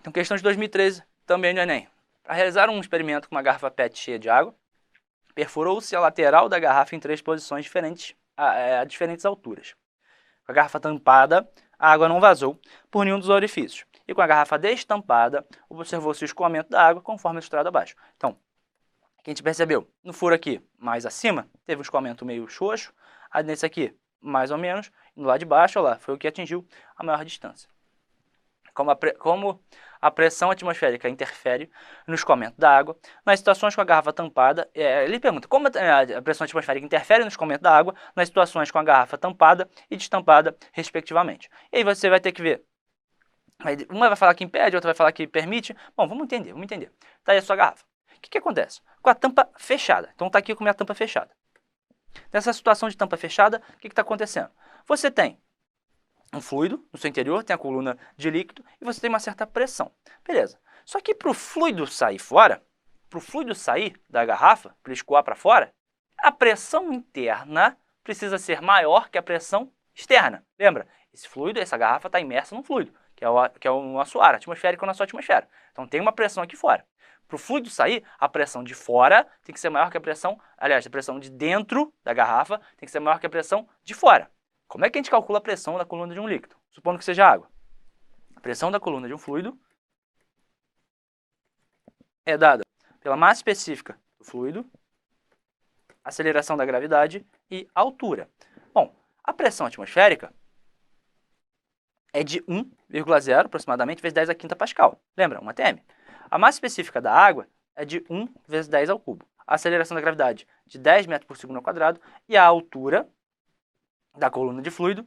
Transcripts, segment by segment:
Então, questão de 2013, também no Enem. Para realizar um experimento com uma garrafa PET cheia de água, perfurou-se a lateral da garrafa em 3 posições diferentes, a diferentes alturas. Com a garrafa tampada, a água não vazou por nenhum dos orifícios. E com a garrafa destampada, observou-se o escoamento da água conforme ilustrado abaixo. Então, o que a gente percebeu? No furo aqui, mais acima, teve um escoamento meio xoxo. Nesse aqui, mais ou menos. E no lado de baixo, olha lá, foi o que atingiu a maior distância. Como a pressão atmosférica interfere no escoamento da água, nas situações com a garrafa tampada, ele pergunta como a pressão atmosférica interfere no escoamento da água nas situações com a garrafa tampada e destampada, respectivamente. E aí você vai ter que ver. Uma vai falar que impede, outra vai falar que permite. Bom, vamos entender. Tá aí a sua garrafa. O que acontece? Com a tampa fechada. Então tá aqui com a minha tampa fechada. Nessa situação de tampa fechada, o que está acontecendo? Você tem um fluido no seu interior, tem a coluna de líquido e você tem uma certa pressão. Beleza. Só que para o fluido sair fora, para o fluido sair da garrafa, para ele escoar para fora, a pressão interna precisa ser maior que a pressão externa. Lembra? Esse fluido, essa garrafa está imersa num fluido, que é o nosso ar atmosférico, a nossa atmosfera. Então tem uma pressão aqui fora. Para o fluido sair, a pressão de fora tem que ser maior que a pressão, aliás, a pressão de dentro da garrafa tem que ser maior que a pressão de fora. Como é que a gente calcula a pressão da coluna de um líquido? Supondo que seja água. A pressão da coluna de um fluido é dada pela massa específica do fluido, aceleração da gravidade e altura. Bom, a pressão atmosférica é de 1,0 aproximadamente vezes 10 a quinta pascal. Lembra? 1 atm. A massa específica da água é de 1 vezes 10 ao cubo. A aceleração da gravidade de 10 metros por segundo ao quadrado e a altura da coluna de fluido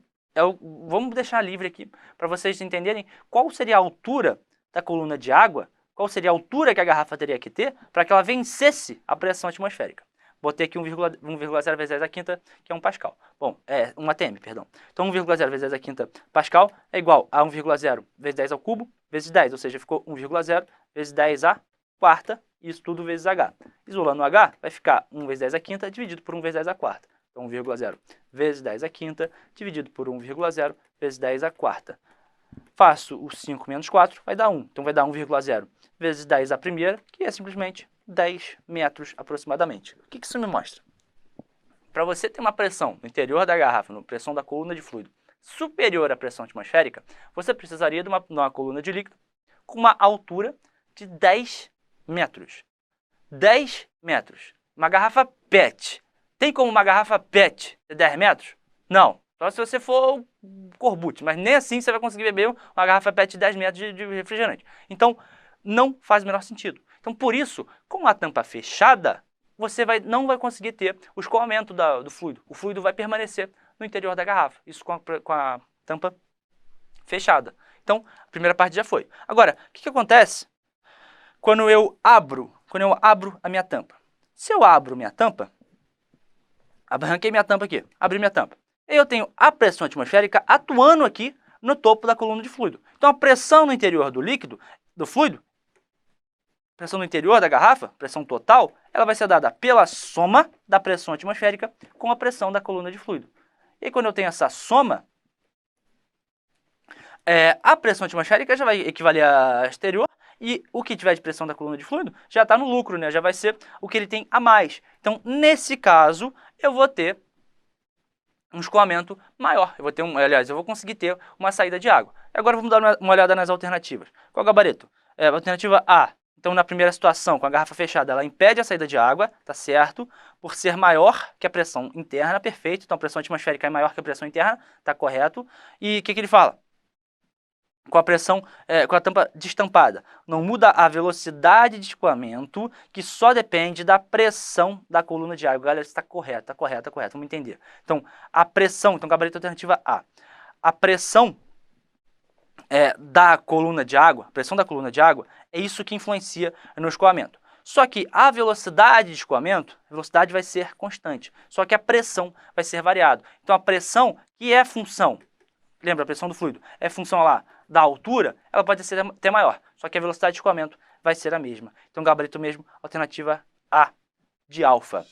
vamos deixar livre aqui para vocês entenderem qual seria a altura da coluna de água, qual seria a altura que a garrafa teria que ter para que ela vencesse a pressão atmosférica. Botei aqui 1,0 vezes 10 a quinta, que é 1 pascal. Bom, 1 atm, perdão. Então 1,0 vezes 10 a quinta pascal é igual a 1,0 vezes 10 ao cubo vezes 10, ou seja, ficou 1,0 vezes 10 a quarta, isso tudo vezes h. Isolando o h, vai ficar 1 vezes 10 a quinta dividido por 1 vezes 10 a quarta. Então 1,0 vezes 10 a quinta dividido por 1,0 vezes 10 a quarta. Faço o 5 menos 4, vai dar 1. Então vai dar 1,0 vezes 10 a primeira, que é simplesmente 10 metros aproximadamente. O que isso me mostra? Para você ter uma pressão no interior da garrafa, na pressão da coluna de fluido, superior à pressão atmosférica, você precisaria de uma coluna de líquido com uma altura de 10 metros. 10 metros. Uma garrafa PET. Tem como uma garrafa PET ter 10 metros? Não. Só se você for Corbucci, mas nem assim você vai conseguir beber uma garrafa PET de 10 metros de refrigerante. Então, não faz o menor sentido. Então, por isso, com a tampa fechada, você não vai conseguir ter o escoamento do fluido. O fluido vai permanecer no interior da garrafa. Isso com a tampa fechada. Então, a primeira parte já foi. Agora, o que acontece quando eu abro a minha tampa? Se eu abro minha tampa, arranquei minha tampa aqui, abri minha tampa. Eu tenho a pressão atmosférica atuando aqui no topo da coluna de fluido. Então, a pressão no interior do líquido, do fluido, pressão no interior da garrafa, pressão total, ela vai ser dada pela soma da pressão atmosférica com a pressão da coluna de fluido. E aí, quando eu tenho essa soma, a pressão atmosférica já vai equivaler à exterior e o que tiver de pressão da coluna de fluido já está no lucro, né? Já vai ser o que ele tem a mais. Então, nesse caso, eu vou ter um escoamento maior. Eu vou conseguir ter uma saída de água. Agora vamos dar uma olhada nas alternativas. Qual é o gabarito? Alternativa A. Então, na primeira situação, com a garrafa fechada, ela impede a saída de água, tá certo? Por ser maior que a pressão interna, perfeito. Então, a pressão atmosférica é maior que a pressão interna, tá correto. E o que ele fala? Com a pressão, com a tampa destampada. Não muda a velocidade de escoamento, que só depende da pressão da coluna de água. Galera, isso está correto, vamos entender. Então, a pressão, então, gabarito alternativa A. A pressão da coluna de água, é isso que influencia no escoamento. Só que a velocidade de escoamento, a velocidade vai ser constante, só que a pressão vai ser variada. Então, a pressão, que é função, lembra, a pressão do fluido, é função lá da altura, ela pode ser até maior, só que a velocidade de escoamento vai ser a mesma. Então, gabarito mesmo, alternativa A, de alfa.